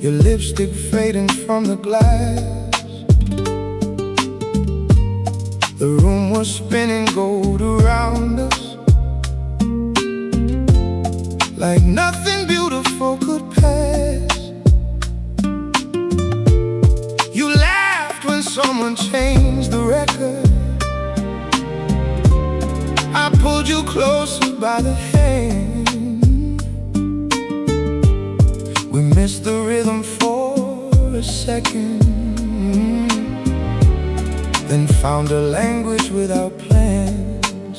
your lipstick fading from the glass. The room was spinning gold around us, like nothing beautiful could pass. You laughed when someone changed the record. I pulled you closer by the hand. We missed the rhythm for a second, then found a language without plans.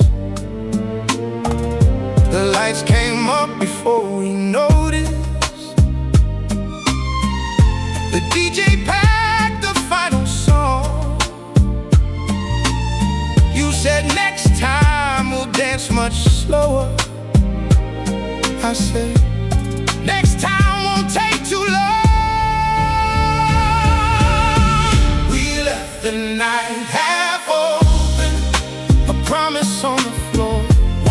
The lights came up before we noticed. The DJ packed the final song. You said next time we'll dance much slower. I said next time won't take too long. We left the night half open, a promise on the floor,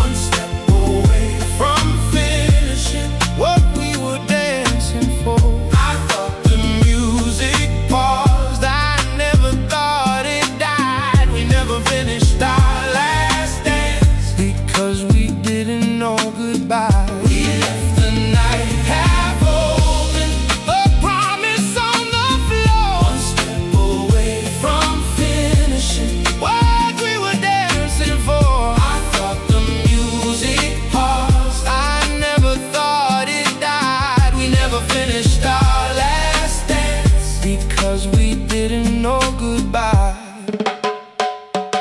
one step away from finishing what we were dancing for. I thought the music paused, I never thought it died. We never finished our last dance because we didn't know goodbye. We left the night half open, a promise on the floor, one step away from finishing what we were dancing for. I thought the music paused, I never thought it died. We never finished our last dance because we didn't know goodbye.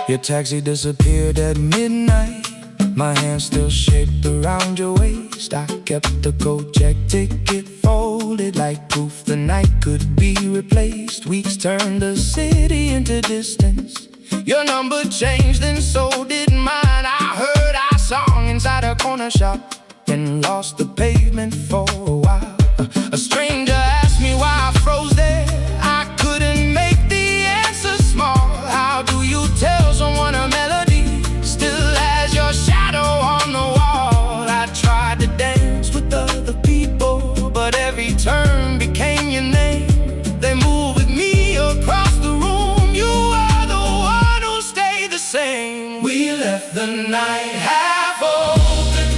Your taxi disappeared at midnight. My hand still shaped around your waist. I kept the coat check ticket folded like proof the night could be replaced. Weeks turned the city into distance. Your number changed and so did mine. I heard our song inside a corner shop and lost the pavement for a while. A stranger asked me why I froze there. I couldn't make the answer small. How do you tell someone a melody still has your shadow on the wall? I tried to dance with other people, but every turn became your name. They moved with me across the room. You were the one who stayed the same. We left the night half open,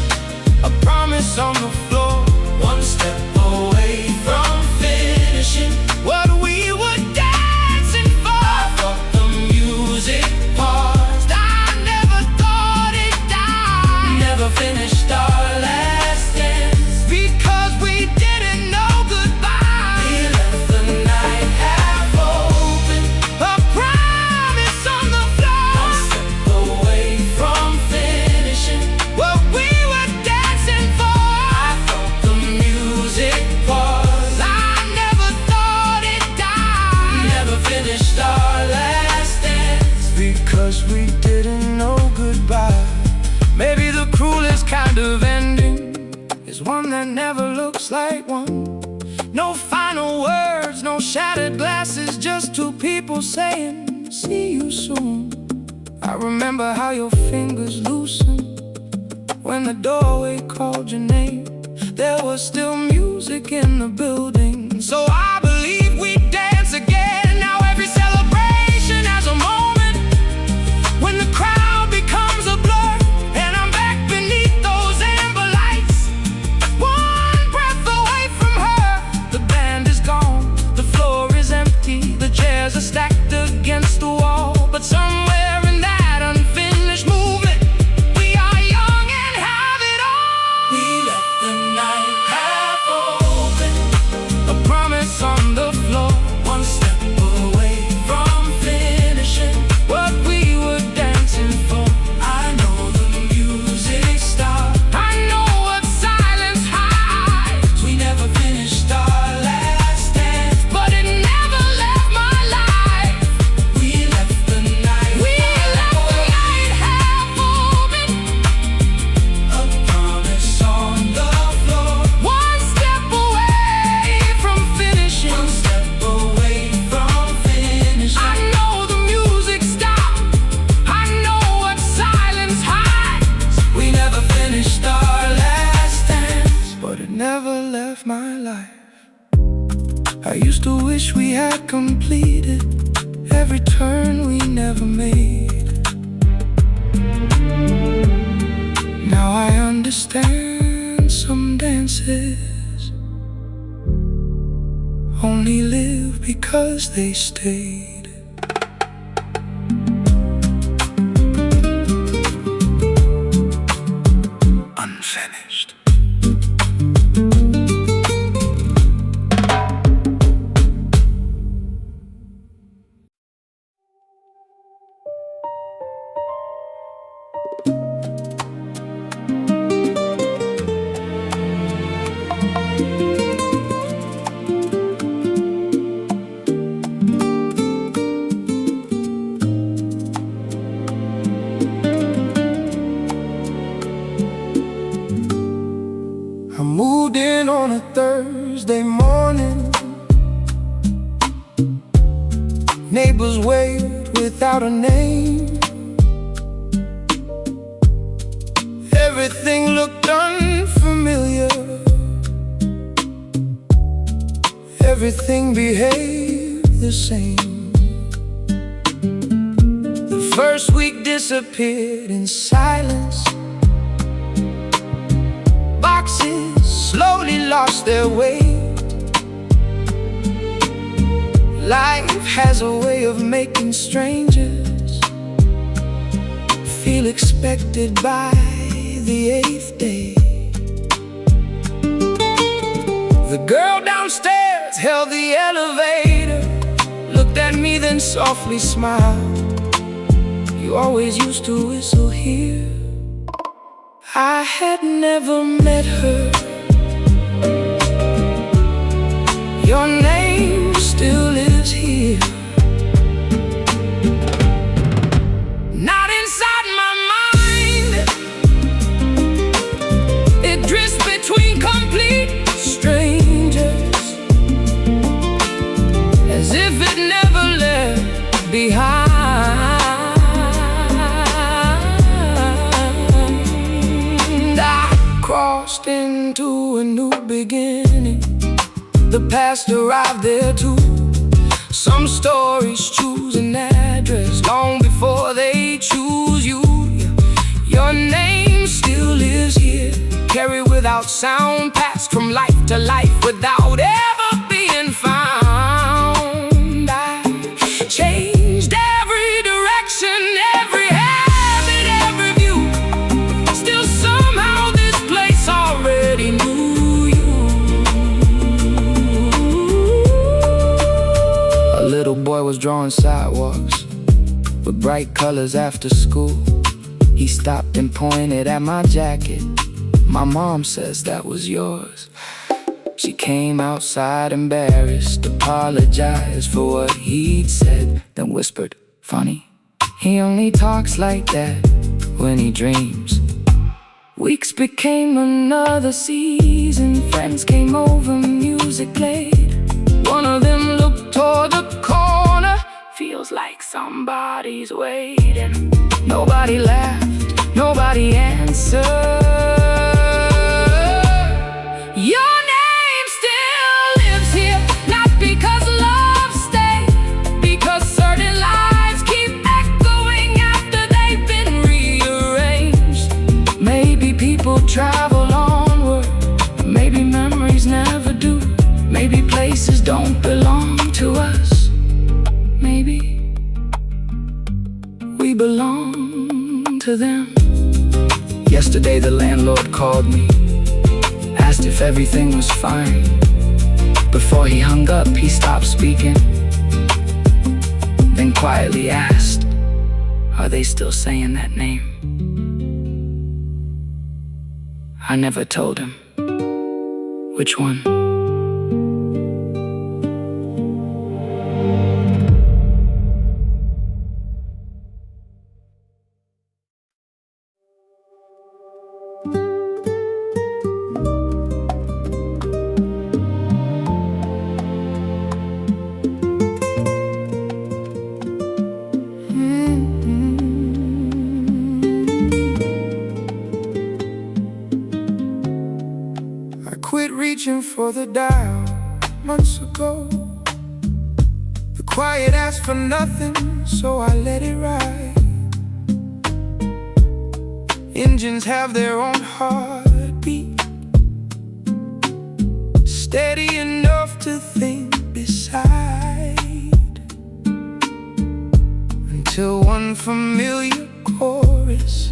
a promise on the floor, one step away from finishing what we were dancing for. I thought the music paused, I never thought it died. Never finished our last dance because we didn't know goodbye. We left the night half open, a promise on the floor, one step away from finishing what we were dancing for. I thought the music paused, I never thought it died. Never finished our last dance because we didn't know goodbye. Maybe the cruelest kind of ending is one that never looks like one. No final words, no shattered glasses, just two people saying, see you soon. I remember how your fingers loosened when the doorway called your name. There was still music in the building, so I believe we dance again. Now every celebration has a moment when the crowd becomes a blur, and I'm back beneath those amber lights, one breath away from her. The band is gone, the floor is empty, the chairs are stacked against the wall, but somewhere in that unfinished movement we are young and have it all. We left the night half open, a promise on the floor, one step away from finishing what we were dancing for. I know the music stopped, I know what silence hides. We never finished our last dance, but it never left my life. We left the night half open, a promise on the floor, one step away from finishing, one step away from finishing. I know the music stopped, I know what silence hides. We never finished our last dance, but it never left my life. I used to wish we had completed every turn we never made. Now I understand some dances only live because they stayed. Unfinished. I moved in on a Thursday morning. Neighbors waved without a name. Everything looked unfamiliar. Everything behaved the same. The first week disappeared in silence. Boxes slowly lost their weight. Life has a way of making strangers feel expected by the 8th day. The girl downstairs held the elevator, looked at me then softly smiled. You always used to whistle here. I had never met her. Your name still lives here. Not inside my mind. It drifts between complete strangers, as if it never left behind. Crossed into a new beginning. The past arrived there too. Some stories choose an address long before they choose you. Your name still lives here, carried without sound, passed from life to life without ever being found. I changed every direction, every habit, every view. Still somehow this place already knew you. A little boy was drawing sidewalks with bright colors after school. He stopped and pointed at my jacket. My mom says that was yours. She came outside embarrassed, apologized for what he'd said, then whispered, "Funny, he only talks like that when he dreams." Weeks became another season. Friends came over, music played. One of them looked toward the corner. Feels like somebody's waiting. Nobody laughed, nobody answered. Your name still lives here, not because love stayed, because certain lives keep echoing after they've been rearranged. Maybe people travel onward, maybe memories never do. Maybe places don't belong to us. Maybe we belong to them. Yesterday the landlord called me, asked if everything was fine. Before he hung up, he stopped speaking, then quietly asked, "Are they still saying that name?" I never told him. Which one? Quit reaching for the dial, months ago. The quiet asked for nothing, so I let it ride. Engines have their own heartbeat, steady enough to think beside, until one familiar chorus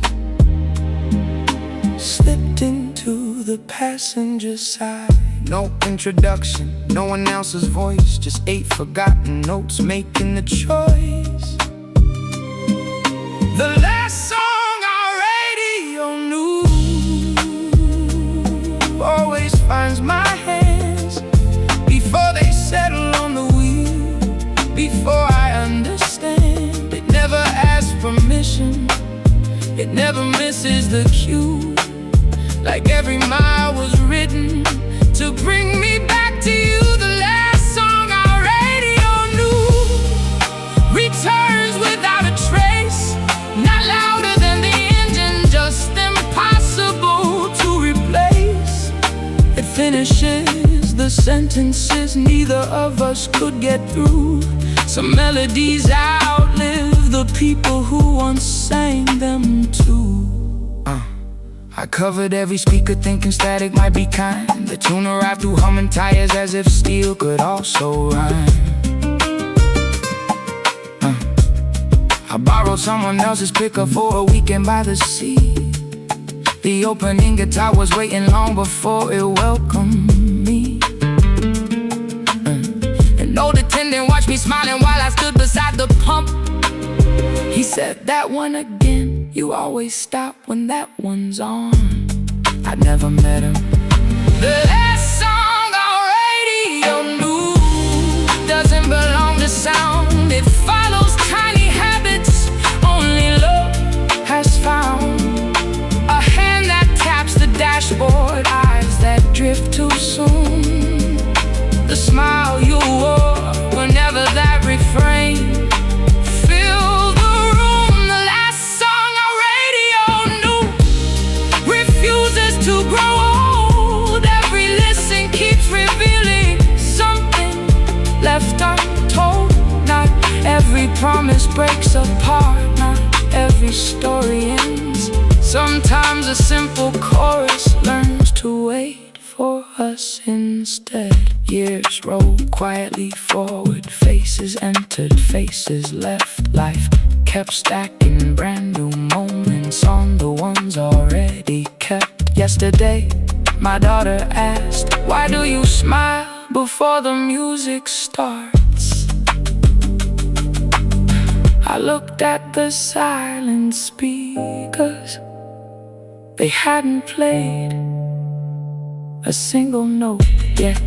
slipped into the passenger side. No introduction, no one else's voice, just 8 forgotten notes making the choice. The last song our radio knew always finds my hands before they settle on the wheel. Before I understand, it never asks permission, it never misses the cue. Like every mile was written to bring me back to you. The last song our radio knew returns without a trace, not louder than the engine, just impossible to replace. It finishes the sentences neither of us could get through. Some melodies outlive the people who once sang them too. I covered every speaker thinking static might be kind. The tune arrived through humming tires as if steel could also rhyme. I borrowed someone else's pickup for a weekend by the sea. The opening guitar was waiting long before it welcomed me. An old attendant watched me smiling while I stood beside the pump. He said, "That one again, you always stop when that one's on." I'd never met him. The last song our radio knew doesn't belong to sound, it follows tiny habits only love has found. A hand that taps the dashboard, eyes that drift too soon, the smile you wore whenever that refrain filled the room. The last song our radio knew refuses to grow old. Every listen keeps revealing something left untold. Not every promise breaks apart, not every story ends. Sometimes a simple chorus learns to wait for us instead. Years roll quietly forward, faces entered, faces left. Life kept stacking brand new moments on the ones already kept. Yesterday, my daughter asked, "Why do you smile before the music starts?" I looked at the silent speakers. They hadn't played a single note yet.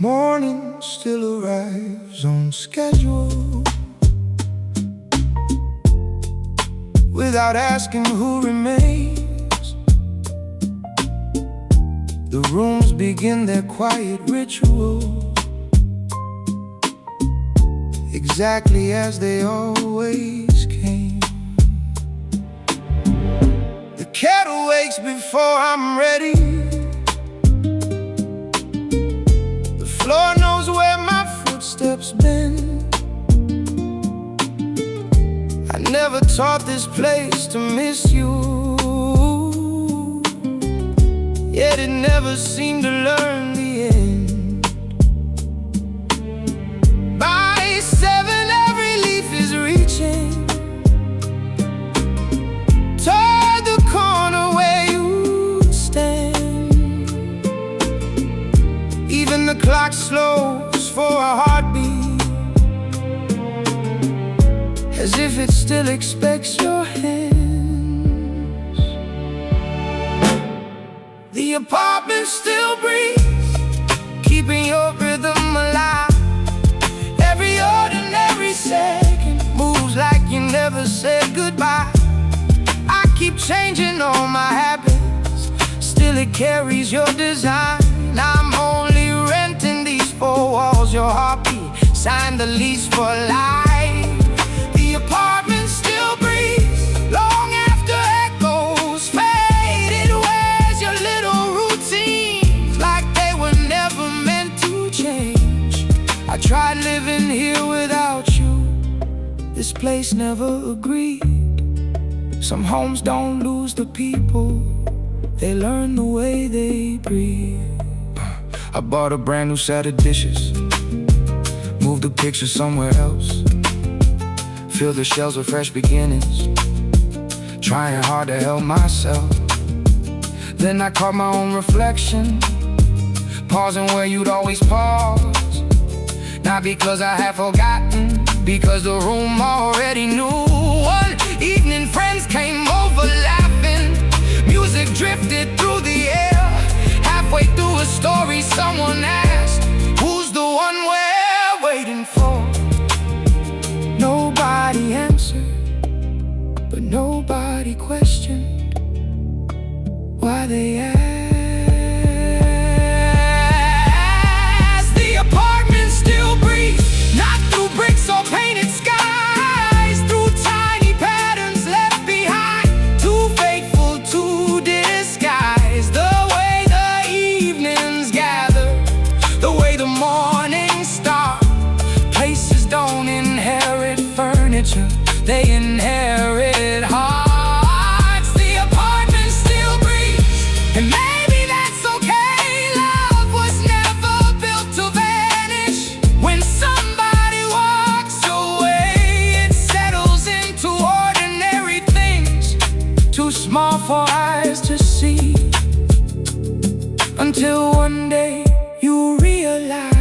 Morning still arrives on schedule, without asking who remains. The rooms begin their quiet ritual, exactly as they always came. The kettle wakes before I'm ready. Lord knows where my footsteps been. I never taught this place to miss you, yet it never seemed to learn the end. By 7, every leaf is reaching toward the still expects your hands. The apartment still breathes, keeping your rhythm alive. Every ordinary second moves like you never said goodbye. I keep changing all my habits, still it carries your design. I'm only renting these four walls, your heartbeat, sign the lease for life. The apartment still breathes, long after echoes fade. It wears your little routines like they were never meant to change. I tried living here without you, this place never agreed. Some homes don't lose the people, they learn the way they breathe. I bought a brand new set of dishes, moved the picture somewhere else, fill the shelves with fresh beginnings, trying hard to help myself. Then I caught my own reflection, pausing where you'd always pause. Not because I had forgotten, because the room already knew. One evening friends came over laughing, music drifted through the air. Halfway through a story someone asked, who's the one we're waiting for? Nobody answered, but nobody questioned why they asked. The apartment still breathes, not through bricks or painted skies, through tiny patterns left behind, too faithful to disguise. The way the evenings gather, the way the mornings start. Places don't inherit furniture, they inherit hearts. The apartment still breathes, and maybe that's okay. Love was never built to vanish. When somebody walks away, it settles into ordinary things, too small for eyes to see. Until one day you realize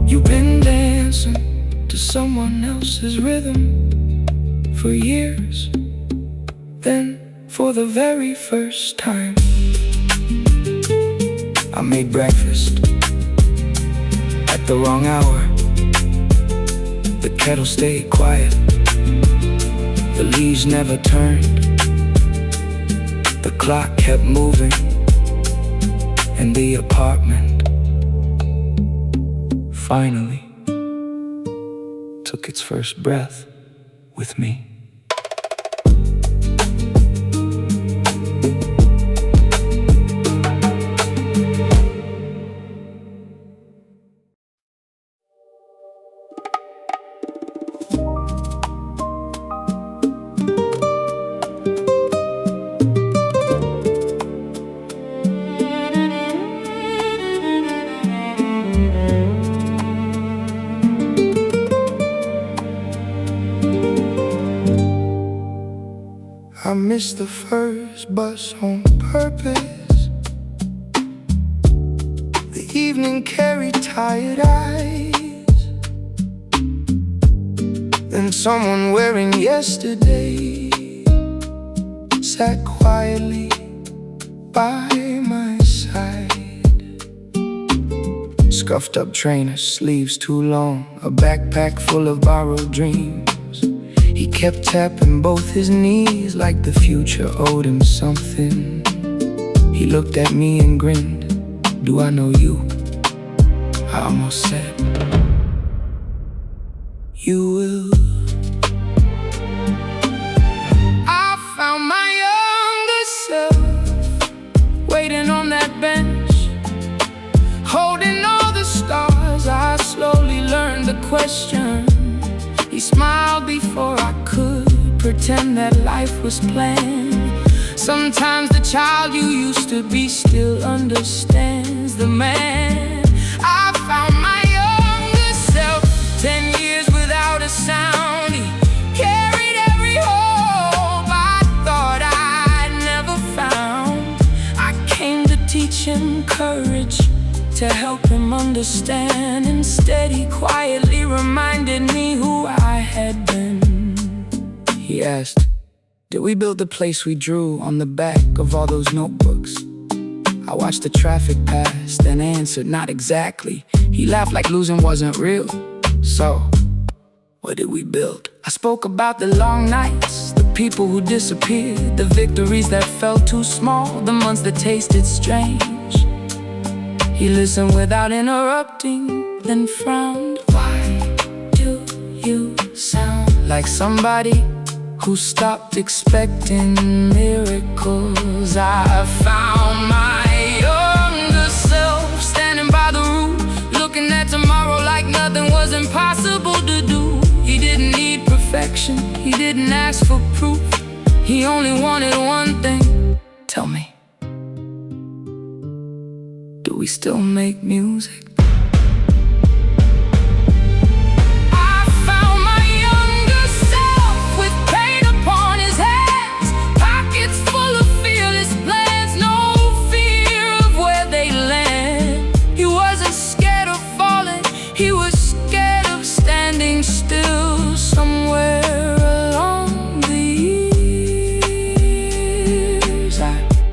you've been dancing to someone else's rhythm for years. Then, for the very first time, I made breakfast at the wrong hour. The kettle stayed quiet, the leaves never turned, the clock kept moving, and the apartment finally took its first breath with me. I missed the first bus on purpose. The evening carried tired eyes. Then someone wearing yesterday sat quietly by my side. Scuffed up trainers, sleeves too long, a backpack full of borrowed dreams. He kept tapping both his knees like the future owed him something. He looked at me and grinned. Do I know you? I almost said, you will. I found my younger self waiting on that bench, holding all the stars. I slowly learned the question. He smiled before I could pretend that life was planned. Sometimes the child you used to be still understands the man. I found my younger self, 10 years without a sound. He carried every hope I thought I'd never found. I came to teach him courage, to help him understand. Instead, he quietly reminded me who I had been. He asked, did we build the place we drew on the back of all those notebooks? I watched the traffic pass, then answered, not exactly. He laughed like losing wasn't real. So, what did we build? I spoke about the long nights, the people who disappeared, the victories that felt too small, the months that tasted strange. He listened without interrupting, then frowned. Why do you sound like somebody who stopped expecting miracles? I found my younger self standing by the roof, looking at tomorrow like nothing was impossible to do. He didn't need perfection, he didn't ask for proof. He only wanted one thing. Tell me, do we still make music?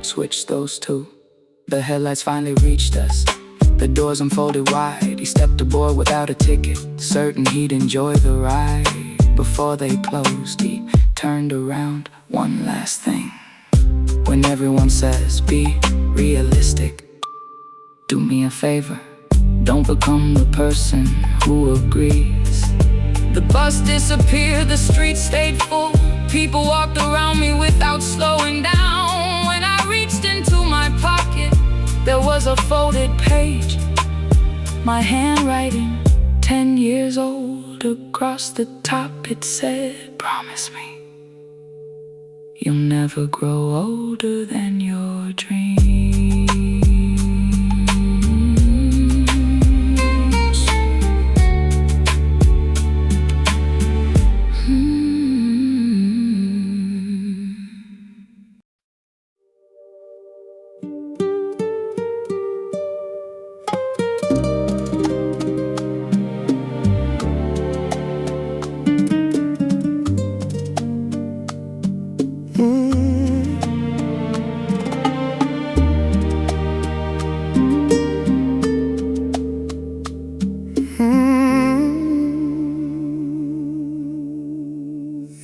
Switched those two. The headlights finally reached us. The doors unfolded wide. He stepped aboard without a ticket, certain he'd enjoy the ride. Before they closed, he turned around. One last thing. When everyone says, be realistic, do me a favor, don't become the person who agrees. The bus disappeared, the streets stayed full. People walked around me without slowing down. When I reached into my pocket, there was a folded page. My handwriting, 10 years old. Across the top it said, promise me you'll never grow older than your dreams.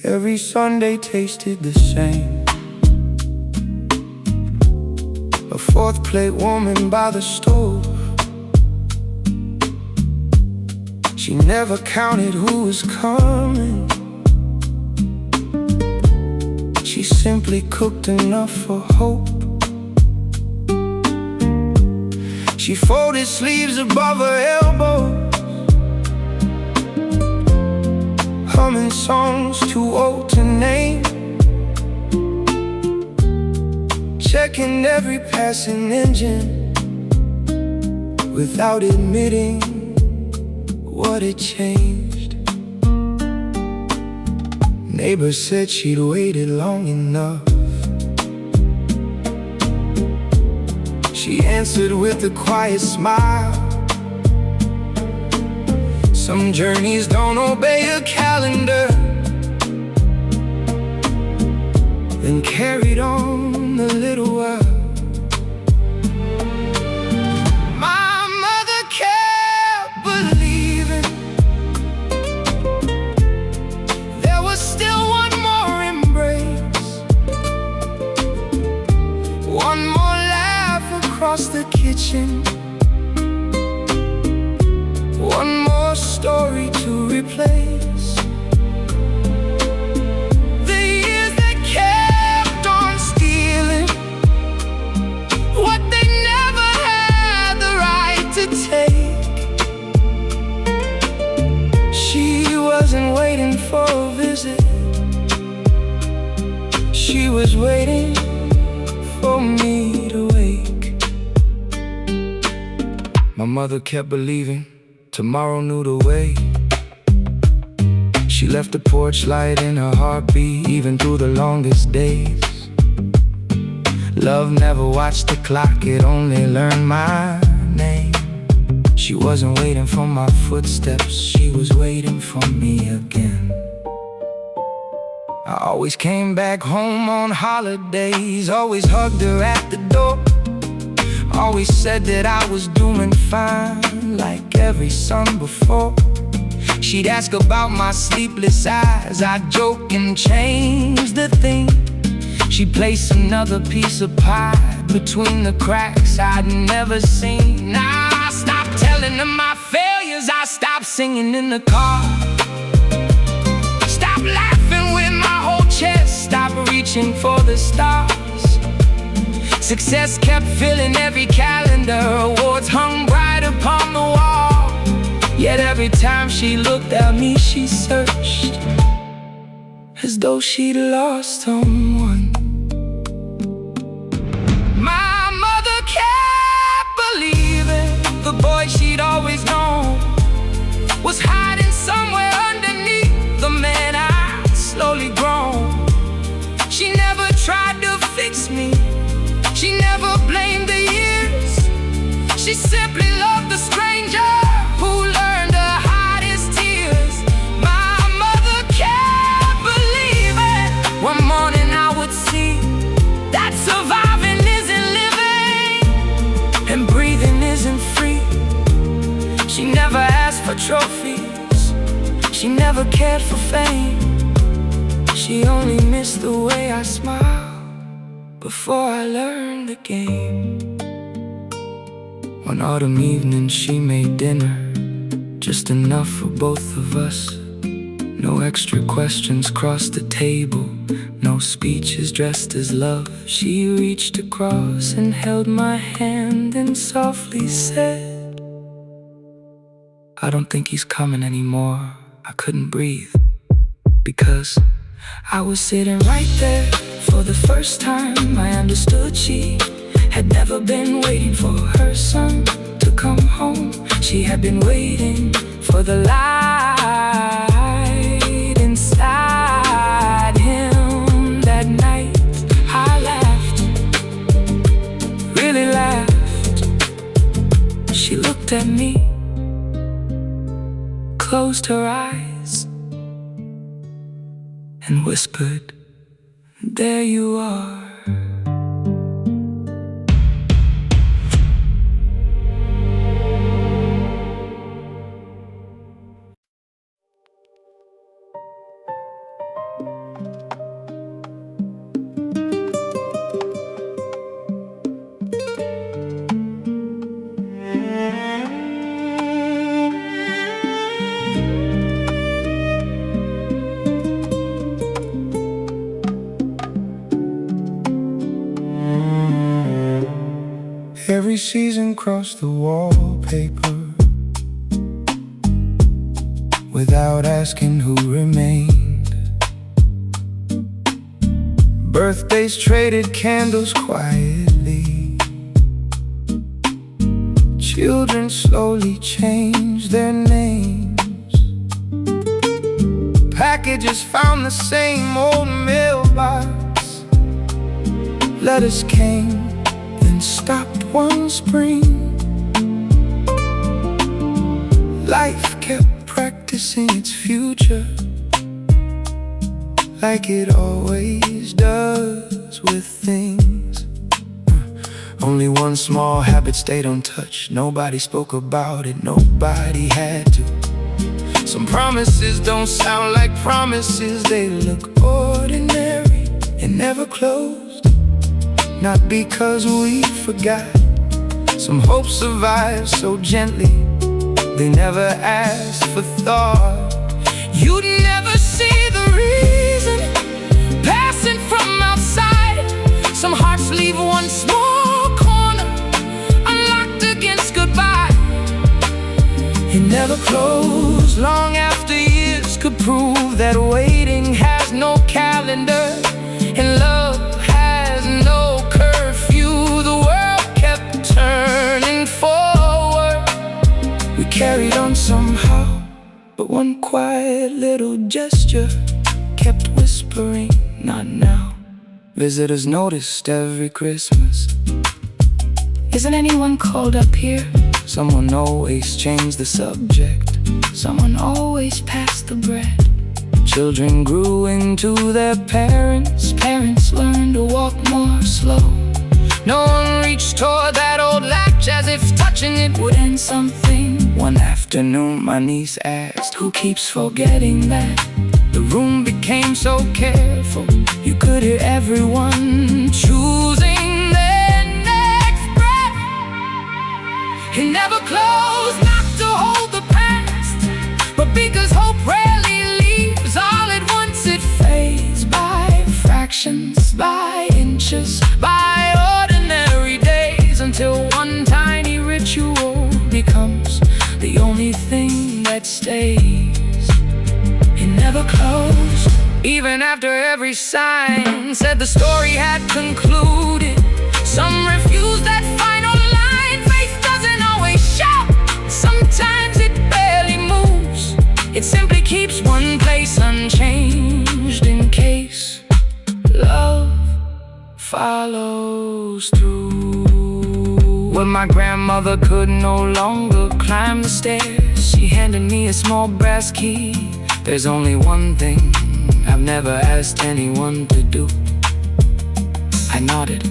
Every Sunday tasted the same. A fourth plate warming by the stove. She never counted who was coming. She simply cooked enough for hope. She folded sleeves above her elbows, humming songs too old to name, checking every passing engine without admitting what had changed. Neighbors said she'd waited long enough. She answered with a quiet smile. Some journeys don't obey a calendar. Then carried on a little while. My mother kept believing there was still one more embrace, one more laugh across the kitchen, one more story to replace. The years that kept on stealing what they never had the right to take. She wasn't waiting for a visit, she was waiting for me to wake. My mother kept believing tomorrow knew the way. She left the porch light in her heartbeat, even through the longest days. Love never watched the clock, it only learned my name. She wasn't waiting for my footsteps, she was waiting for me again. I always came back home on holidays, always hugged her at the door. Always said that I was doing fine, like every son before. She'd ask about my sleepless eyes, I'd joke and change the theme. She'd place another piece of pie between the cracks I'd never seen. Now I stopped telling her my failures, I stopped singing in the car. Stop laughing with my whole chest, stop reaching for the stars. Success kept filling every calendar, awards hung bright upon the wall. Yet every time she looked at me, she searched as though she'd lost someone. My mother kept believing the boy she'd always known was hiding somewhere underneath the man I'd slowly grown. She never tried to fix me, she never blamed the years. She simply loved the stranger who learned to hide his tears. My mother kept believing one morning I would see that surviving isn't living and breathing isn't free. She never asked for trophies, she never cared for fame. She only missed the way I smiled before I learned the game. One autumn evening she made dinner, just enough for both of us. No extra questions crossed the table, no speeches dressed as love. She reached across and held my hand and softly said, I don't think he's coming anymore. I couldn't breathe, because I was sitting right there. For the first time I understood she had never been waiting for her son to come home. She had been waiting for the light inside him. That night I laughed, really laughed. She looked at me, closed her eyes, and whispered, there you are. Every season crossed the wallpaper without asking who remained. Birthdays traded candles quietly. Children slowly changed their names. Packages found the same old mailbox. Letters came, then stopped one spring. Life kept practicing its future, like it always does with things. Only one small habit stayed untouched. Nobody spoke about it, nobody had to. Some promises don't sound like promises, they look ordinary and never closed. Not because we forgot. Some hope survives so gently, they never asked for thought. You'd never see the reason passing from outside. Some hearts leave one small corner unlocked against goodbye. It never closed long after years could prove that waiting has no calendar and love has no curfew. The world kept turning forward. We carried on somehow, but one quiet little gesture kept whispering, not now. Visitors noticed every Christmas. Isn't anyone called up here? Someone always changed the subject. Someone always passed the bread. Children grew into their parents. Parents learned to walk more slow. No one reached toward that old latch as if touching it would end something. One afternoon my niece asked, "Who keeps forgetting that?" The room became so careful. You could hear everyone choosing their next breath. It never closed, not to hold the past, but because hope rarely leaves all at once, it fades by fractions, by inches, by ordinary days, until one tiny ritual becomes the only thing that stays. It never closed, even after every sign said the story had concluded. Some refused that final line. Faith doesn't always shout. Sometimes it barely moves. It simply keeps one place unchanged in case love follows through. When my grandmother could no longer climb the stairs, she handed me a small brass key. There's only one thing I've never asked anyone to do. I nodded,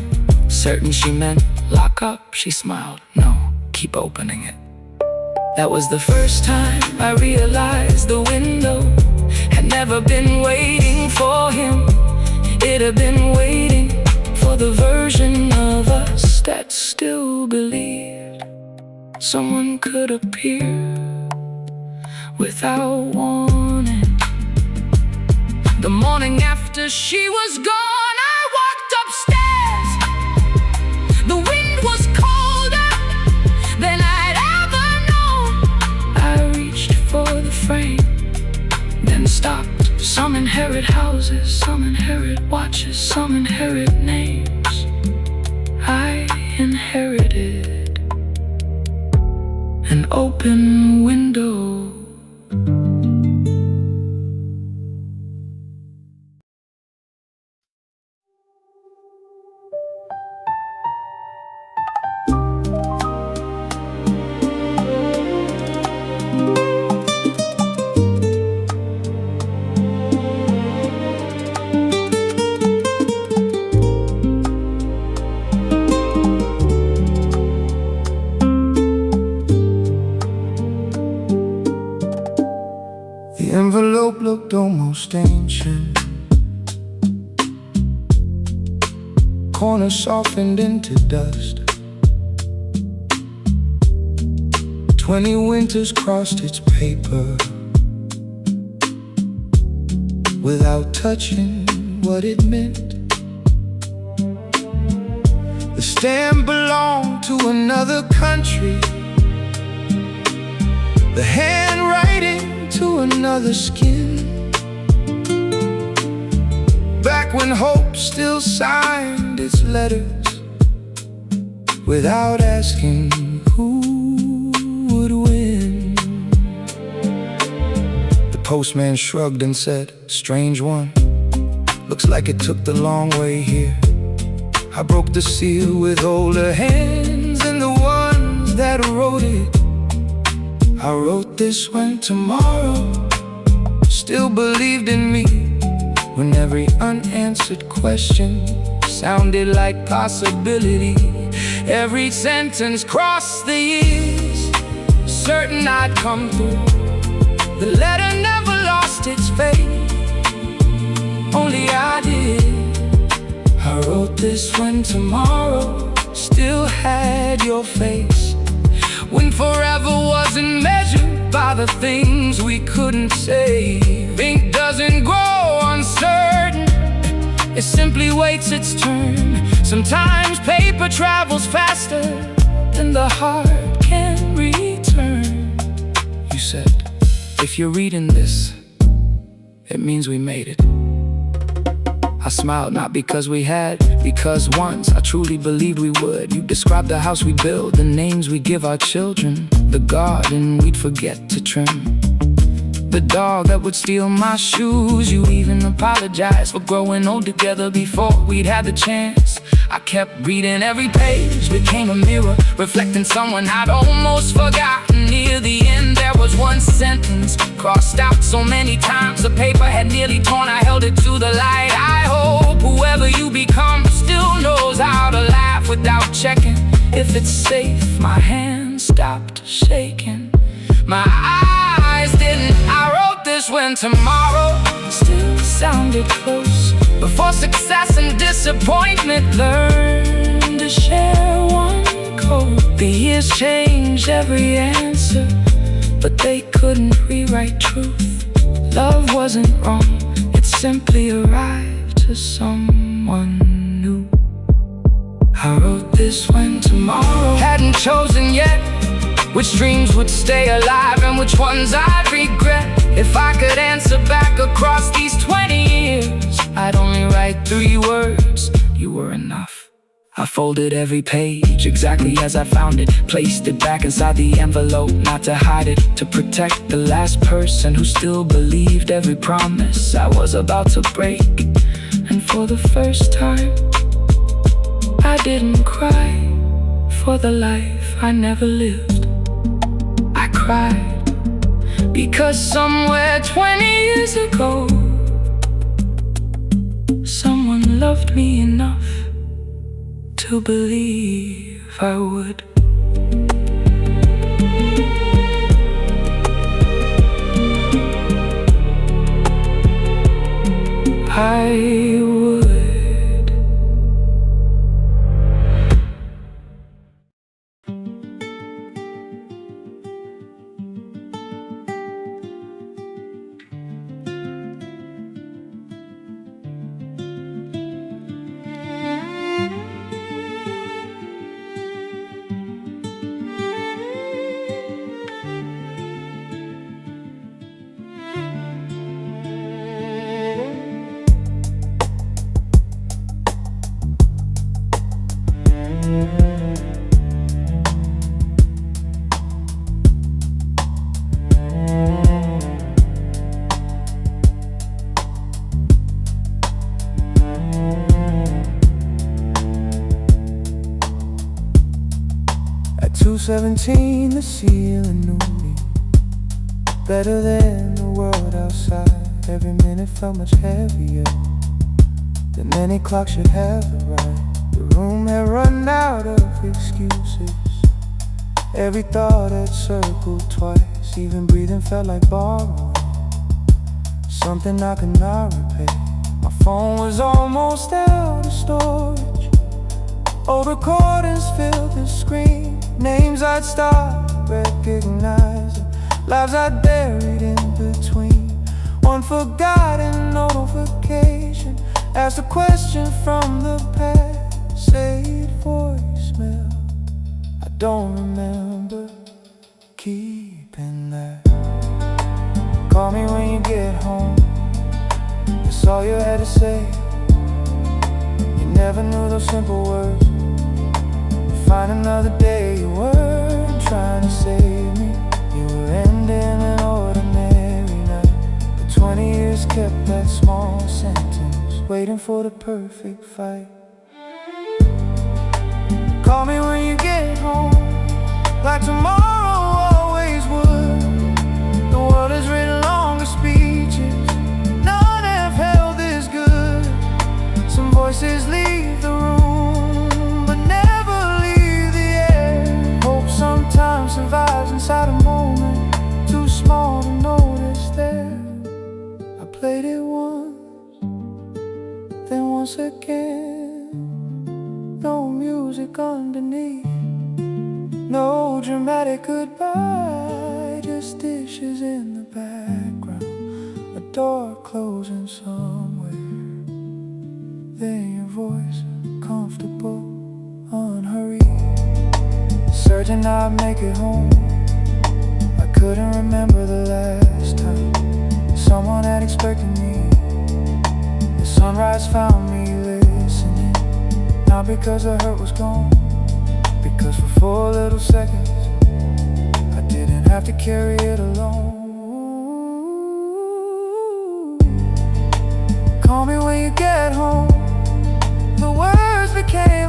certain she meant lock up. She smiled, no, keep opening it. That was the first time I realized the window had never been waiting for him. It had been waiting for the version of us that still believed someone could appear without warning. The morning after she was gone, I walked upstairs. The wind was colder than I'd ever known. I reached for the frame, then stopped. Some inherit houses, some inherit watches, some inherit names. I inherited an open window. The envelope looked almost ancient. Corner softened into dust. 20 winters crossed its paper without touching what it meant. The stamp belonged to another country, the handwriting to another skin. Back when hope still signed its letters without asking who would win. The postman shrugged and said, "Strange one, looks like it took the long way here." I broke the seal with older hands and the ones that wrote it. I wrote this when tomorrow still believed in me, when every unanswered question sounded like possibility. Every sentence crossed the years, certain I'd come through. The letter never lost its faith, only I did. I wrote this when tomorrow still had your face, when forever wasn't measured by the things we couldn't save. Ink doesn't grow uncertain, it simply waits its turn. Sometimes paper travels faster than the heart can return. You said, "If you're reading this, it means we made it." I smiled, not because we had, because once I truly believed we would. You described the house we build, the names we give our children, the garden we'd forget to trim, the dog that would steal my shoes. You even apologized for growing old together before we'd had the chance. I kept reading every page, became a mirror, reflecting someone I'd almost forgotten. Near the end there was one sentence, crossed out so many times the paper had nearly torn. I held it to the light. I hope whoever you become still knows how to laugh without checking if it's safe. My hand stopped shaking, my eyes didn't. I wrote this when tomorrow still sounded close, before success and disappointment learned to share one code. The years changed every answer, but they couldn't rewrite truth. Love wasn't wrong, it simply arrived to someone new. I wrote this when tomorrow hadn't chosen yet which dreams would stay alive and which ones I'd regret. If I could answer back across these 20 years, I'd only write 3 words: you were enough. I folded every page exactly as I found it, placed it back inside the envelope, not to hide it, to protect the last person who still believed every promise I was about to break. And for the first time, I didn't cry for the life I never lived. I cried because somewhere 20 years ago, someone loved me enough to believe I would. I would. At 2:17, the ceiling knew me better than the world outside. Every minute felt much heavier than any clock should have it right. The room had run out of excuses. Every thought had circled twice. Even breathing felt like borrowing something I could not repay. My phone was almost out of storage. Old recordings filled the screen. Names I'd stopped recognizing, lives I'd buried in between. One forgotten notification asked a question from the past. Saved voicemail, I don't remember keeping that. Call me when you get home, that's all you had to say. You never knew those simple words. Find another day, you weren't trying to save me. You were ending an ordinary night, but 20 years kept that small sentence, waiting for the perfect fight. Call me when you get home, like tomorrow always would. The world has written longer speeches, none have held this good. Some voices leave the room, but never leave the air. Hope sometimes survives inside a moment too small to notice there. I played it once, then once again. No music underneath, no dramatic goodbye, just dishes in the background, a door closing somewhere. Then your voice, comfortable, unhurried, certain I'd make it home. I couldn't remember the last time someone had expected me. The sunrise found me listening, not because the hurt was gone, because for 4 little seconds I didn't have to carry it alone. Call me when you get home, the words became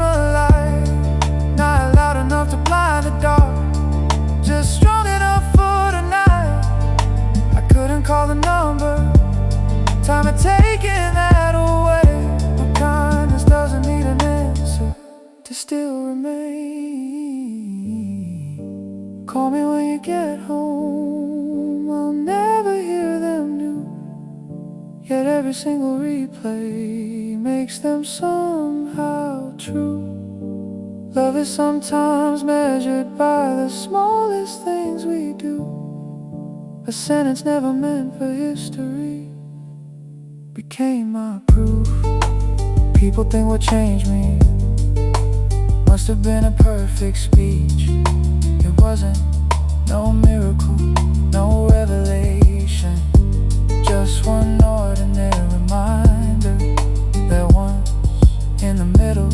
get home, I'll never hear them new. Yet every single replay makes them somehow true. Love is sometimes measured by the smallest things we do. A sentence never meant for history became my proof. People think what changed me must have been a perfect speech. It wasn't, no miracle, no revelation, just one ordinary reminder that once in the middle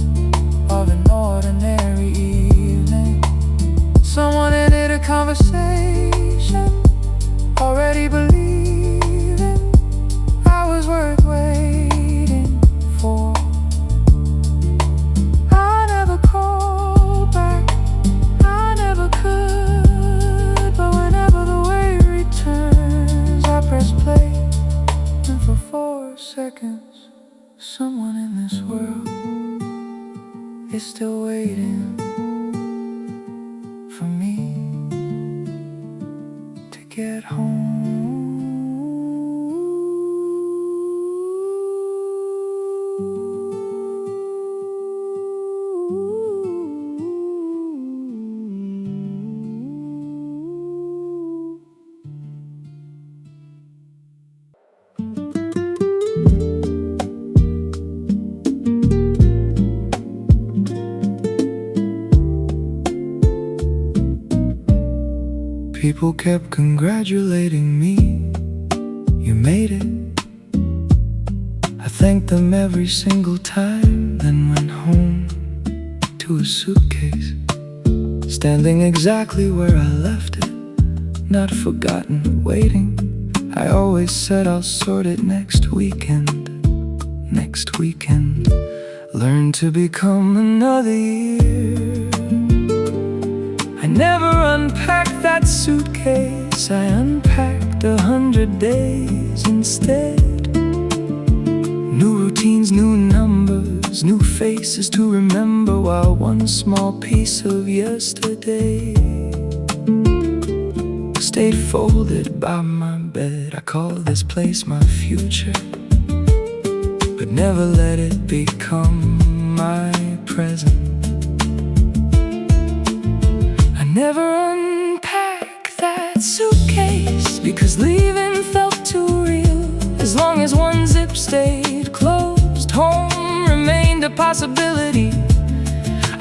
of an ordinary evening, someone ended a conversation, already believing I was worth waiting for. I never called back, I never could, but whenever the wave returns, I press play, and for 4 seconds, someone in this world is still waiting for me to get home. People kept congratulating me, you made it. I thanked them every single time, then went home to a suitcase, standing exactly where I left it, not forgotten, waiting. I always said I'll sort it next weekend, next weekend. Learn to become another year. I never unpacked that suitcase, I unpacked 100 days instead. New routines, new numbers, new faces to remember, while one small piece of yesterday stayed folded by my bed. I call this place my future, but never let it become my present. Never unpack that suitcase, because leaving felt too real. As long as one zip stayed closed, home remained a possibility.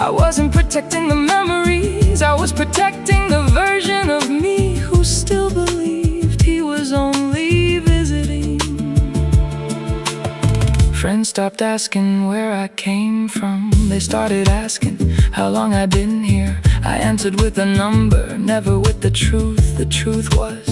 I wasn't protecting the memories, I was protecting the version of me who still believed he was only visiting. Friends stopped asking where I came from. They started asking how long I'd been here. I answered with a number, never with the truth. The truth was,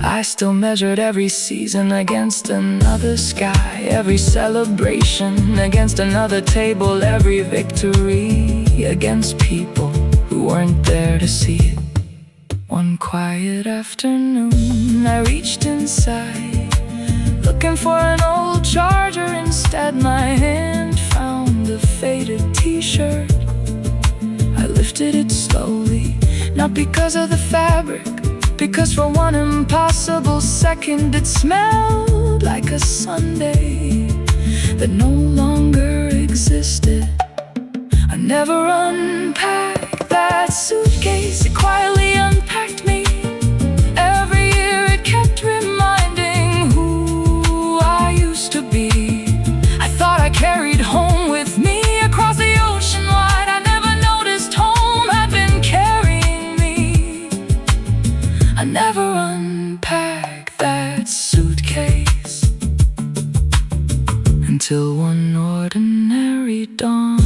I still measured every season against another sky, every celebration against another table, every victory against people who weren't there to see it. One quiet afternoon, I reached inside, looking for an old charger. Instead, my hand found a faded t-shirt. I lifted it slowly, not because of the fabric, because for one impossible second it smelled like a Sunday that no longer existed. I never unpacked that suitcase, it quietly unpacked me. Every year it kept reminding who I used to be. I thought I carried home with me across the ocean wide. I never noticed home had been carrying me. I never unpacked that suitcase until one ordinary dawn.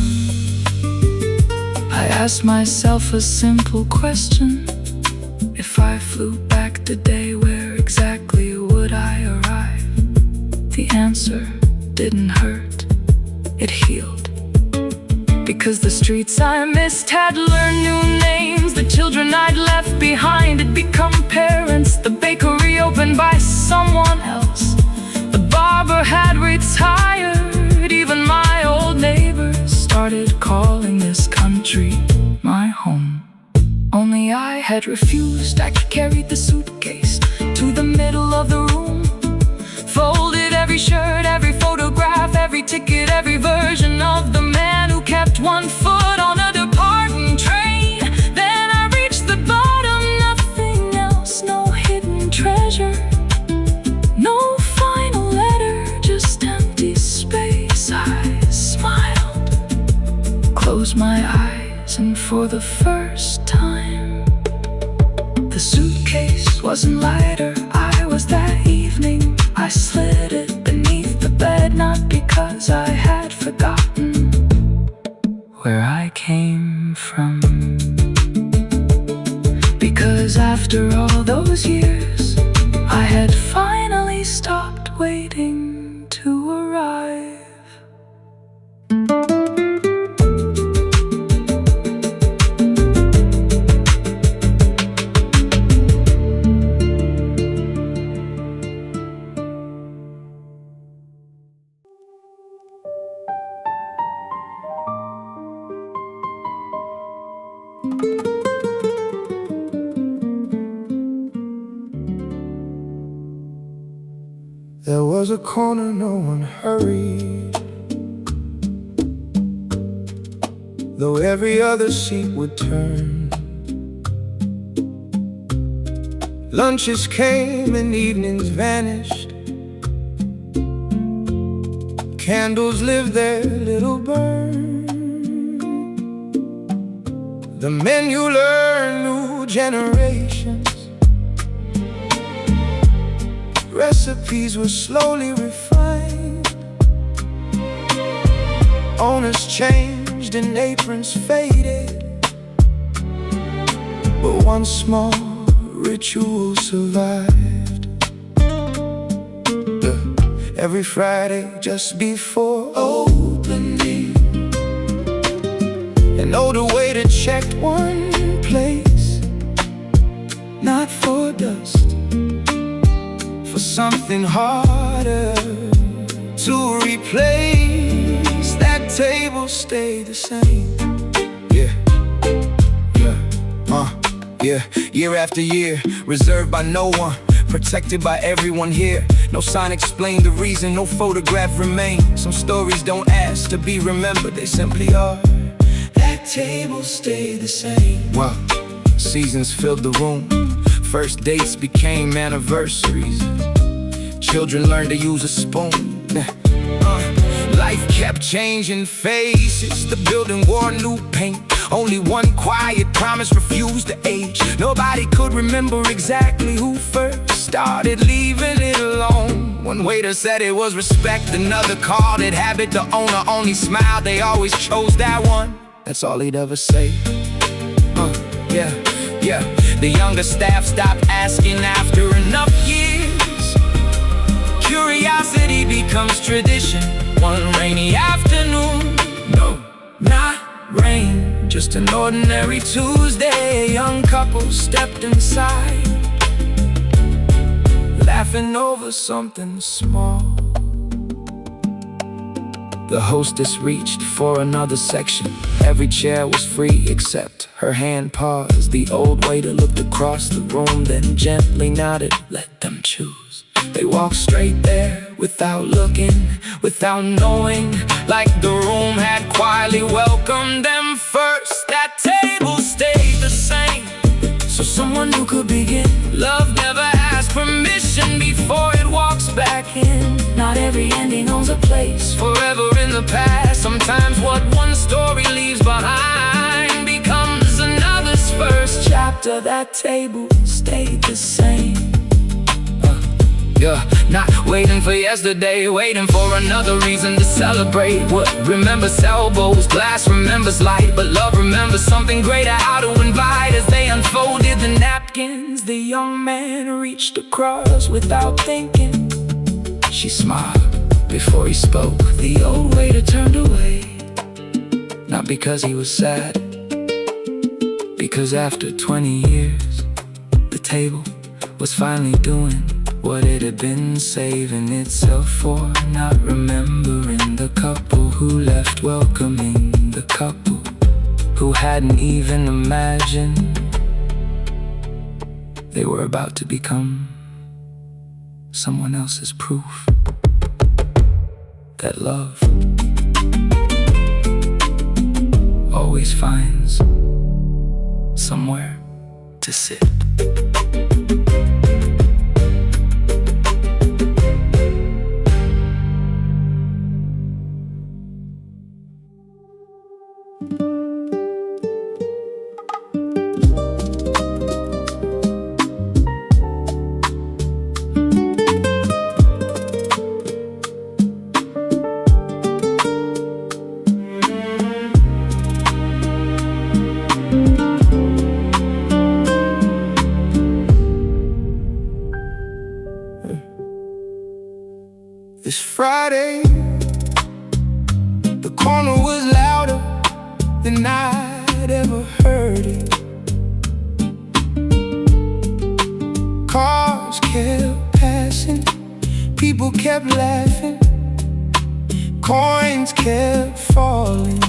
I asked myself a simple question: if I flew back today, where exactly would I arrive? The answer didn't hurt, it healed. Because the streets I missed had learned new names. The children I'd left behind had become parents. The bakery opened by someone else. The barber had retired. Even my old neighbors started calling this country my home. Only I had refused. I carried the suitcase to the middle of the room, folded every shirt, every photograph, every ticket, every version of the man who kept one foot on a departing train. Then I reached the bottom, nothing else, no hidden treasure, no final letter, just empty space. I smiled, closed my eyes, and for the first time, the suitcase wasn't lighter. I was that evening. I slid it beneath the bed, not because I had forgotten where I came from, because after all those years, I had finally stopped waiting to arrive. There was a corner no one hurried, though every other seat would turn. Lunches came and evenings vanished. Candles lived their little burn. The menu learned new generations. Recipes were slowly refined. Owners changed and aprons faded, but one small ritual survived. Every Friday just before opening, an older waiter checked one place, not for dust, for something harder to replace. That table stayed the same. Year after year, reserved by no one, protected by everyone here. No sign explained the reason, no photograph remained. Some stories don't ask to be remembered, they simply are. That table stayed the same. Well, seasons filled the room. First dates became anniversaries. Children learned to use a spoon. Life kept changing faces. The building wore new paint. Only one quiet promise refused to age. Nobody could remember exactly who first started leaving it alone. One waiter said it was respect, another called it habit. The owner only smiled, they always chose that one. That's all he'd ever say. The younger staff stopped asking after enough years. Curiosity becomes tradition. One rainy afternoon, no, not rain, just an ordinary Tuesday. A young couple stepped inside, laughing over something small. The hostess reached for another section. Every chair was free except her hand paused. The old waiter looked across the room, then gently nodded, let them choose. They walked straight there without looking, without knowing, like the room had quietly welcomed them first. That table stayed the same, so someone new could begin. Love never asks permission before it walks back in. Not every ending owns a place forever in the past. Sometimes what one story leaves behind becomes another's first chapter. That table stayed the same. Not waiting for yesterday, waiting for another reason to celebrate. What remembers elbows, glass remembers light, but love remembers something greater, how to invite. As they unfolded the napkins, the young man reached across without thinking. She smiled before he spoke. The old waiter turned away, not because he was sad, because after 20 years, the table was finally doing what it had been saving itself for. Not remembering the couple who left, welcoming the couple who hadn't even imagined they were about to become someone else's proof that love always finds somewhere to sit. This Friday, the corner was louder than I'd ever heard it. Cars kept passing, people kept laughing, coins kept falling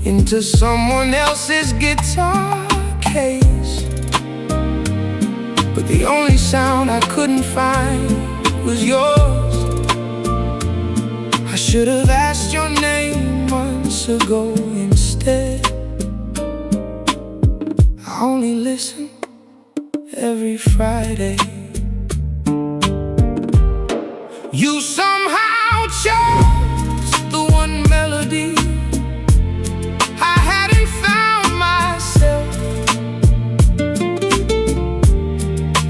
into someone else's guitar case. But the only sound I couldn't find was yours. I should have asked your name months ago instead. I only listen every Friday. You somehow chose the one melody I hadn't found myself.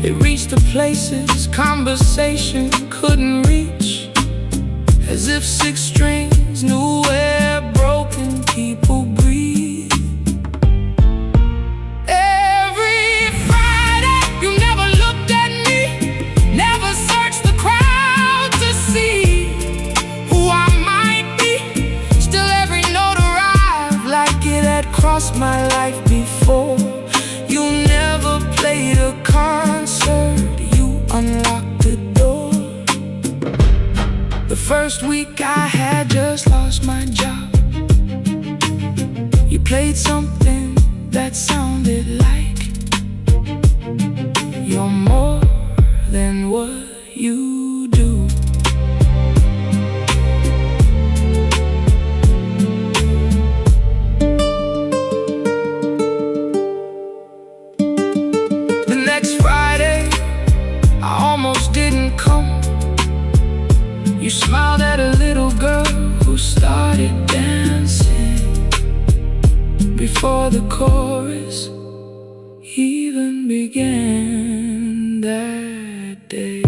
It reached the places conversation couldn't reach, as if six strings knew where broken people breathe. Every Friday, you never looked at me, never searched the crowd to see who I might be. Still every note arrived like it had crossed my life before. You never played a concert, you unlocked the door. The first week I had just lost my job. You played something that sounded like you're more than what you do. The next Friday, I almost didn't come. You smiled at a little girl who started dancing before the chorus even began that day.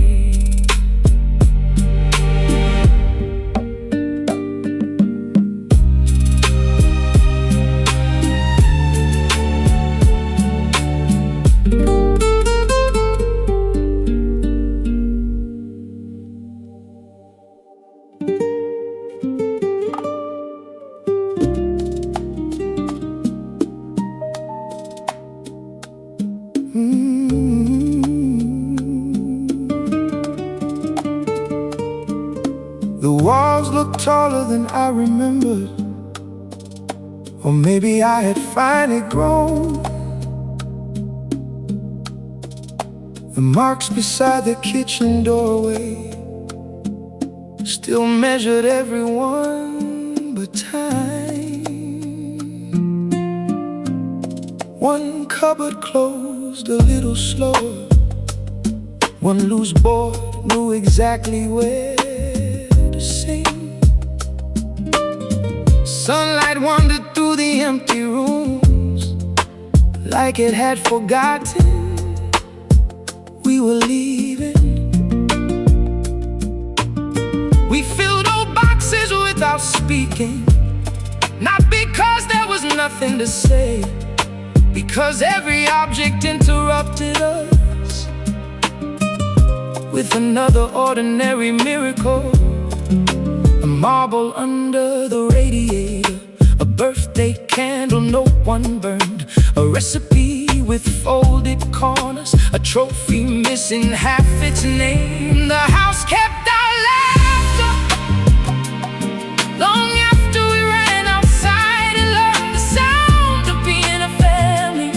The walls looked taller than I remembered, or maybe I had finally grown. The marks beside the kitchen doorway still measured everyone but time. One cupboard closed a little slower, one loose board knew exactly where to sing. Sunlight wandered through the empty rooms like it had forgotten we were leaving. We filled old boxes without speaking, not because there was nothing to say, because every object interrupted us with another ordinary miracle. A marble under the radiator, a birthday candle no one burned, a recipe with folded corners, a trophy missing half its name. The house kept our laughter long after we ran outside and learned the sound of being a family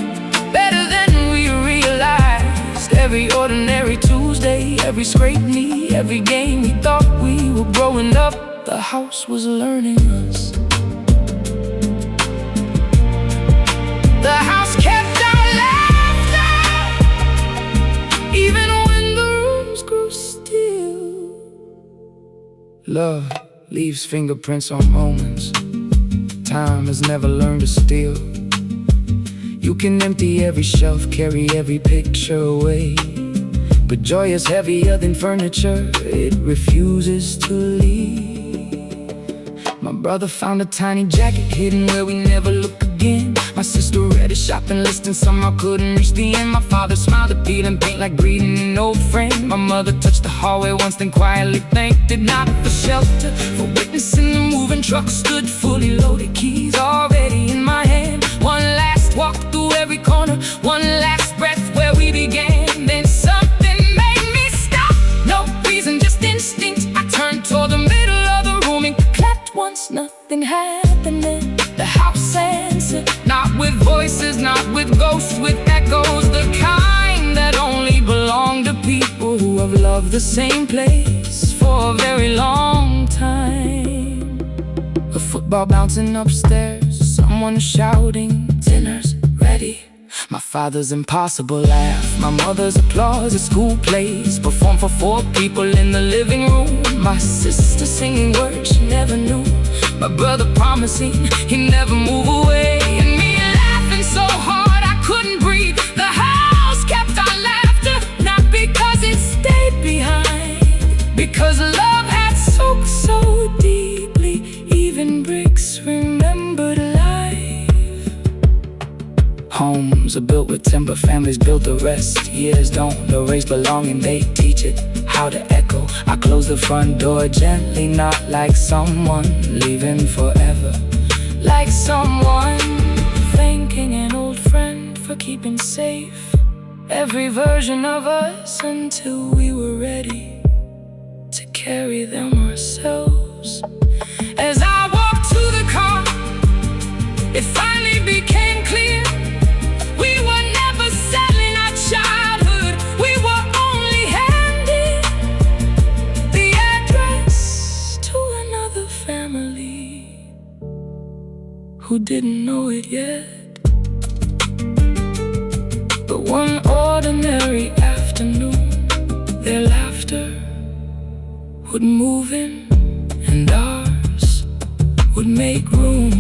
better than we realized. house was learning us. The house kept our laughter, even when the rooms grew still. Love leaves fingerprints on moments time has never learned to steal. You can empty every shelf, carry every picture away, but joy is heavier than furniture, it refuses to leave. My brother found a tiny jacket hidden where we never look again. My sister read a shopping list and somehow couldn't reach the end. My father smiled at peeling paint like greeting an old friend. My mother touched the hallway once, then quietly thanked it not for shelter, for witnessing the moving truck stood fully loaded, keys already in my hand. One last walk through every corner, one last breath where we began. Then something made me stop, no reason, just instinct. I turned toward the middle of the room and clapped once, nothing happened then. The house answered, not with voices, not with ghosts, with echoes, the kind that only belong to people who have loved the same place for a very long time. A football bouncing upstairs, someone shouting, dinner's ready. My father's impossible laugh, my mother's applause at school plays, performed for 4 people in the living room. My sister singing words she never knew, my brother promising he'd never move away, and me laughing so hard I couldn't breathe. The house kept our laughter, not because it stayed behind, because love had soaked so deeply, even bricks remembered life. Homes are built with timber, families build the rest. Years don't erase belonging, they teach it how to echo. I close the front door gently, not like someone leaving forever, like someone thanking an old friend for keeping safe every version of us until we were ready to carry them ourselves. As I walked to the car, it finally became clear we were never settling our childhood. We were only handing the address to another family who didn't know it yet. But one ordinary afternoon, their laughter would move in, and ours would make room.